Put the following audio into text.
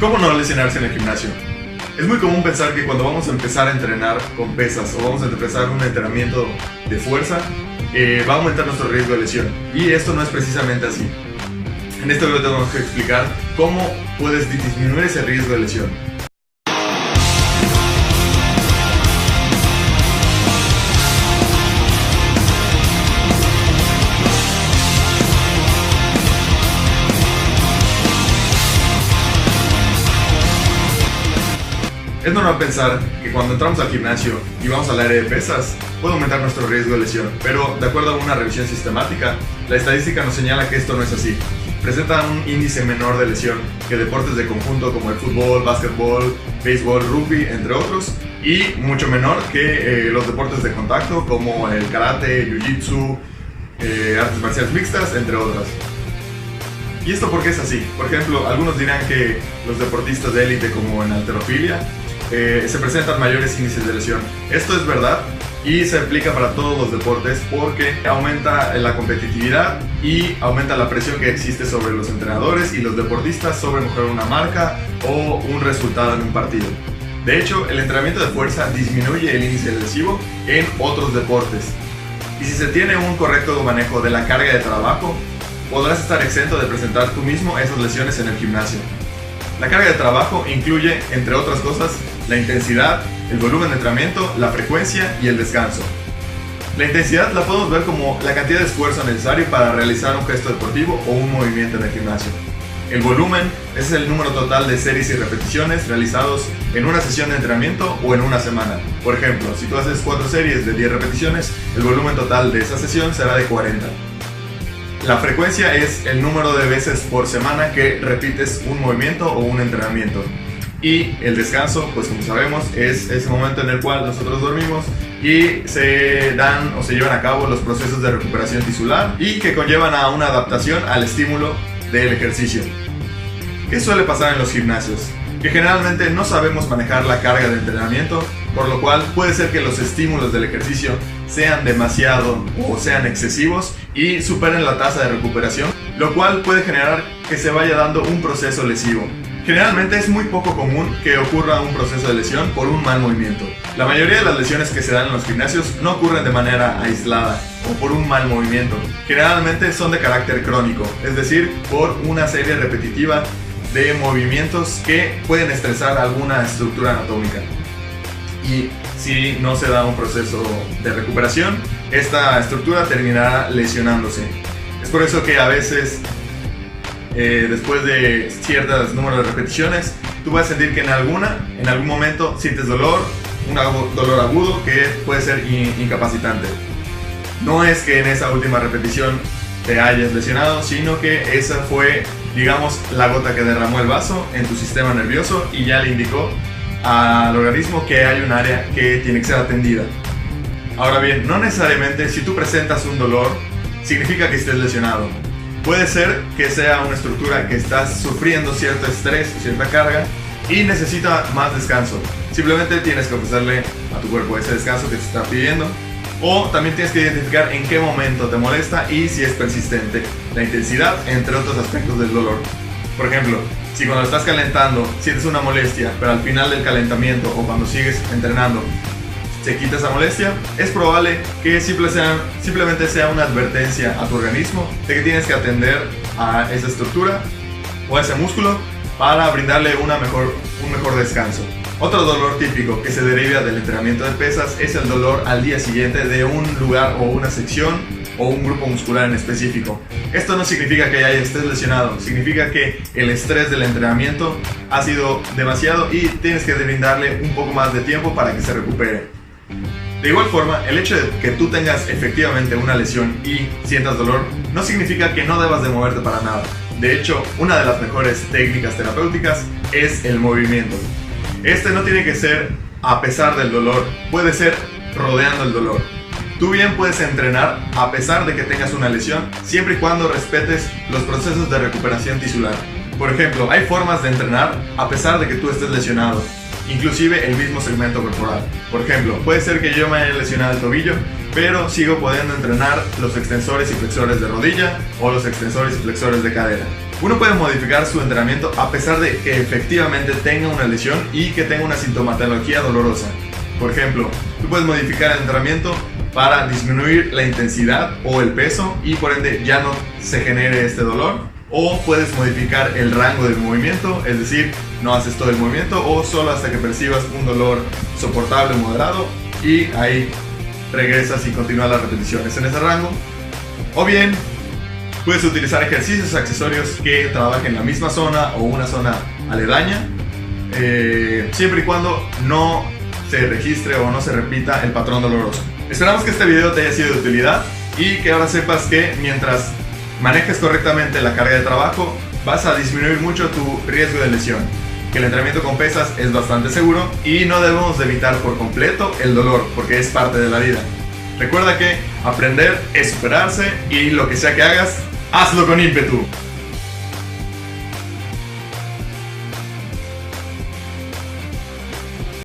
¿Cómo no lesionarse en el gimnasio? Es muy común pensar que cuando vamos a empezar a entrenar con pesas o vamos a empezar un entrenamiento de fuerza, va a aumentar nuestro riesgo de lesión. Y esto no es precisamente así. En este video te vamos a explicar cómo puedes disminuir ese riesgo de lesión. Es normal pensar que cuando entramos al gimnasio y vamos al área de pesas, puede aumentar nuestro riesgo de lesión, pero de acuerdo a una revisión sistemática, la estadística nos señala que esto no es así. Presenta un índice menor de lesión que deportes de conjunto como el fútbol, básquetbol, béisbol, rugby, entre otros, y mucho menor que los deportes de contacto como el karate, jiu-jitsu, artes marciales mixtas, entre otras. ¿Y esto por qué es así? Por ejemplo, algunos dirán que los deportistas de élite como en halterofilia se presentan mayores índices de lesión. Esto es verdad y se aplica para todos los deportes porque aumenta la competitividad y aumenta la presión que existe sobre los entrenadores y los deportistas sobre mejorar una marca o un resultado en un partido. De hecho, el entrenamiento de fuerza disminuye el índice lesivo en otros deportes. Y si se tiene un correcto manejo de la carga de trabajo, podrás estar exento de presentar tú mismo esas lesiones en el gimnasio. La carga de trabajo incluye, entre otras cosas, la intensidad, el volumen de entrenamiento, la frecuencia y el descanso. La intensidad la podemos ver como la cantidad de esfuerzo necesario para realizar un gesto deportivo o un movimiento en el gimnasio. El volumen es el número total de series y repeticiones realizados en una sesión de entrenamiento o en una semana. Por ejemplo, si tú haces 4 series de 10 repeticiones, el volumen total de esa sesión será de 40. La frecuencia es el número de veces por semana que repites un movimiento o un entrenamiento. Y el descanso, pues como sabemos, es ese momento en el cual nosotros dormimos y se dan o se llevan a cabo los procesos de recuperación tisular y que conllevan a una adaptación al estímulo del ejercicio. ¿Qué suele pasar en los gimnasios? Que generalmente no sabemos manejar la carga de entrenamiento, por lo cual puede ser que los estímulos del ejercicio sean demasiado o sean excesivos y superen la tasa de recuperación, lo cual puede generar que se vaya dando un proceso lesivo. Generalmente es muy poco común que ocurra un proceso de lesión por un mal movimiento. La mayoría de las lesiones que se dan en los gimnasios no ocurren de manera aislada o por un mal movimiento. Generalmente son de carácter crónico, es decir, por una serie repetitiva de movimientos que pueden estresar alguna estructura anatómica. Y si no se da un proceso de recuperación, esta estructura terminará lesionándose. Es por eso que a veces, después de ciertos números de repeticiones, tú vas a sentir que en algún momento sientes dolor, un dolor agudo que puede ser incapacitante. No es que en esa última repetición te hayas lesionado, sino que esa fue, digamos, la gota que derramó el vaso en tu sistema nervioso y ya le indicó al organismo que hay un área que tiene que ser atendida. Ahora bien, no necesariamente si tú presentas un dolor significa que estés lesionado. Puede ser que sea una estructura que estás sufriendo cierto estrés, cierta carga y necesita más descanso. Simplemente tienes que ofrecerle a tu cuerpo ese descanso que te está pidiendo. O también tienes que identificar en qué momento te molesta y si es persistente, la intensidad, entre otros aspectos del dolor. Por ejemplo, si cuando estás calentando sientes una molestia, pero al final del calentamiento o cuando sigues entrenando se quita esa molestia, es probable que simplemente sea una advertencia a tu organismo de que tienes que atender a esa estructura o a ese músculo para brindarle un mejor descanso. Otro dolor típico que se deriva del entrenamiento de pesas es el dolor al día siguiente de un lugar o una sección o un grupo muscular en específico. Esto no significa que ya estés lesionado, significa que el estrés del entrenamiento ha sido demasiado y tienes que brindarle un poco más de tiempo para que se recupere. De igual forma, el hecho de que tú tengas efectivamente una lesión y sientas dolor no significa que no debas de moverte para nada. De hecho, una de las mejores técnicas terapéuticas es el movimiento. Este no tiene que ser a pesar del dolor, puede ser rodeando el dolor. Tú bien puedes entrenar a pesar de que tengas una lesión, siempre y cuando respetes los procesos de recuperación tisular. Por ejemplo, hay formas de entrenar a pesar de que tú estés lesionado, inclusive el mismo segmento corporal. Por ejemplo, puede ser que yo me haya lesionado el tobillo, pero sigo pudiendo entrenar los extensores y flexores de rodilla o los extensores y flexores de cadera. Uno puede modificar su entrenamiento a pesar de que efectivamente tenga una lesión y que tenga una sintomatología dolorosa. Por ejemplo, tú puedes modificar el entrenamiento para disminuir la intensidad o el peso y por ende ya no se genere este dolor. O puedes modificar el rango del movimiento, es decir, no haces todo el movimiento o solo hasta que percibas un dolor soportable o moderado y ahí regresas y continúas las repeticiones en ese rango. O bien, puedes utilizar ejercicios accesorios que trabajen la misma zona o una zona aledaña, siempre y cuando no se registre o no se repita el patrón doloroso. Esperamos que este video te haya sido de utilidad y que ahora sepas que mientras manejes correctamente la carga de trabajo, vas a disminuir mucho tu riesgo de lesión. Que el entrenamiento con pesas es bastante seguro y no debemos de evitar por completo el dolor, porque es parte de la vida. Recuerda que aprender es superarse y lo que sea que hagas, hazlo con ímpetu.